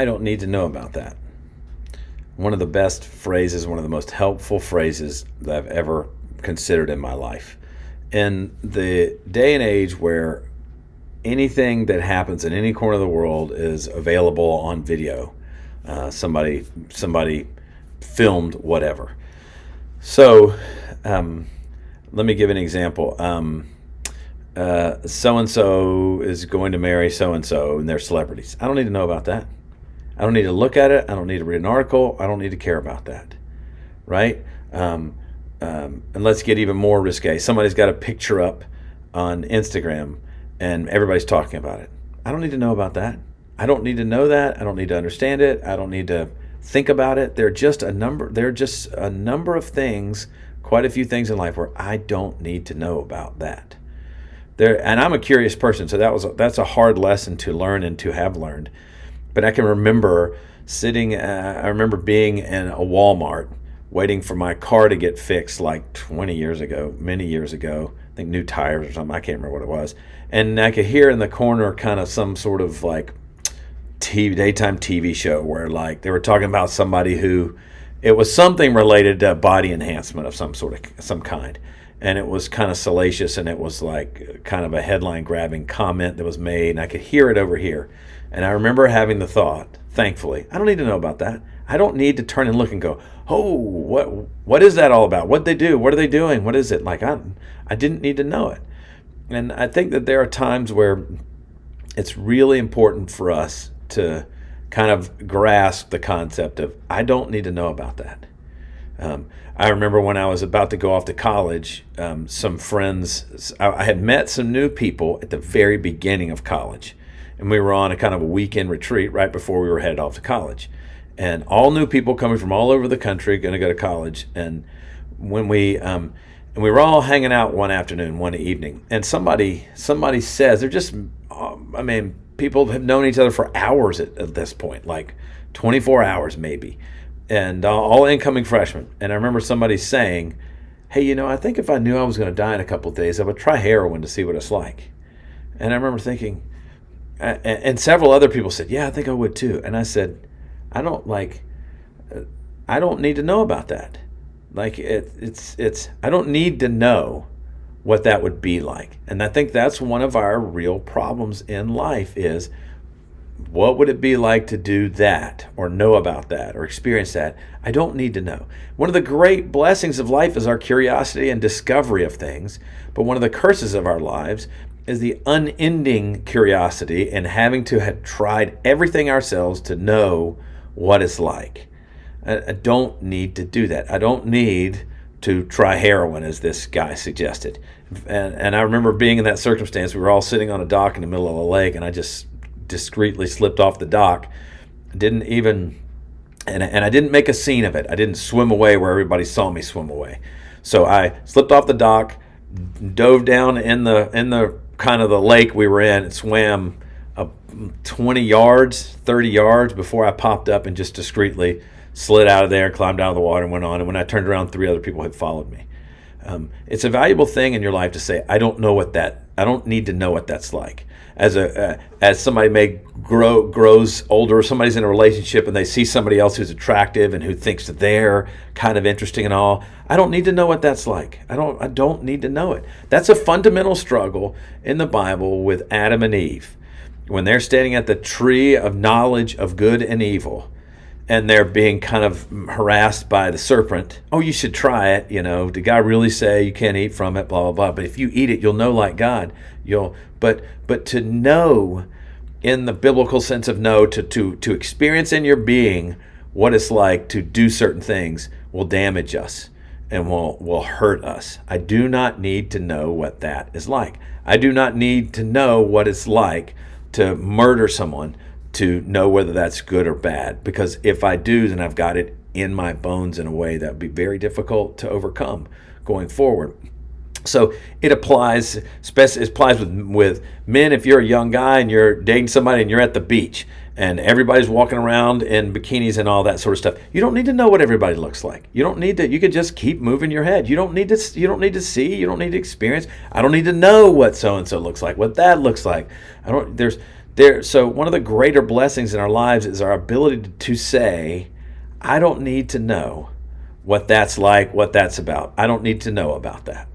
I don't need to know about that. One of the best phrases, one of the most helpful phrases that I've ever considered in my life. In the day and age where anything that happens in any corner of the world is available on video, somebody filmed whatever. So let me give an example. So-and-so is going to marry so-and-so, and they're celebrities. I don't need to know about that. I don't need to look at it. I don't need to read an article. I don't need to care about that, right? And let's get even more risque. Somebody's got a picture up on Instagram, and everybody's talking about it. I don't need to know about that. I don't need to know that. I don't need to understand it. I don't need to think about it. There are just a number of things, quite a few things in life where I don't need to know about that. And I'm a curious person, so that's a hard lesson to learn and to have learned. But I can remember I remember being in a Wal-Mart waiting for my car to get fixed like 20 years ago, many years ago. I think new tires or something. I can't remember what it was. And I could hear in the corner kind of some sort of like daytime TV show where like they were talking about somebody who, it was something related to body enhancement of some kind. And it was kind of salacious, and it was like kind of a headline grabbing comment that was made, and I could hear it over here. And I remember having the thought, thankfully, I don't need to know about that. I don't need to turn and look and go, oh, what is that all about? What'd they do? What are they doing? What is it? Like I didn't need to know it. And I think that there are times where it's really important for us to kind of grasp the concept of, I don't need to know about that. I remember when I was about to go off to college, some friends, I had met some new people at the very beginning of college. And we were on a kind of a weekend retreat right before we were headed off to college. And all new people coming from all over the country, going to go to college. And when we were all hanging out one afternoon, one evening, and somebody says, they're just, people have known each other for hours at this point, like 24 hours maybe. And all incoming freshmen. And I remember somebody saying, hey, I think if I knew I was going to die in a couple of days, I would try heroin to see what it's like. And I remember thinking, and several other people said, yeah, I think I would too. And I said, I don't need to know about that. Like I don't need to know what that would be like. And I think that's one of our real problems in life is, what would it be like to do that or know about that or experience that? I don't need to know. One of the great blessings of life is our curiosity and discovery of things. But one of the curses of our lives is the unending curiosity and having to have tried everything ourselves to know what it's like. I don't need to do that. I don't need to try heroin, as this guy suggested. And I remember being in that circumstance. We were all sitting on a dock in the middle of a lake, and I just discreetly slipped off the dock. I didn't make a scene of it. I didn't swim away where everybody saw me swim away. So I slipped off the dock, dove down in the kind of the lake we were in, and swam 20 yards, 30 yards before I popped up and just discreetly slid out of there, climbed out of the water, and went on. And when I turned around, 3 other people had followed me. It's a valuable thing in your life to say, I don't need to know what that's like. As somebody grows older, somebody's in a relationship and they see somebody else who's attractive and who thinks that they're kind of interesting and all. I don't need to know what that's like. I don't need to know it. That's a fundamental struggle in the Bible with Adam and Eve. When they're standing at the tree of knowledge of good and evil, and they're being kind of harassed by the serpent. Oh, you should try it. Did God really say you can't eat from it? Blah, blah, blah. But if you eat it, you'll know like God. But to know in the biblical sense of know, to experience in your being what it's like to do certain things will damage us and will hurt us. I do not need to know what that is like. I do not need to know what it's like to murder someone to know whether that's good or bad. Because if I do, then I've got it in my bones in a way that would be very difficult to overcome going forward. So it applies with men. If you're a young guy and you're dating somebody and you're at the beach and everybody's walking around in bikinis and all that sort of stuff, you don't need to know what everybody looks like. You don't need to. You can just keep moving your head. You don't need to see. You don't need to experience. I don't need to know what so and so looks like, what that looks like. So one of the greater blessings in our lives is our ability to say, I don't need to know what that's like, what that's about. I don't need to know about that.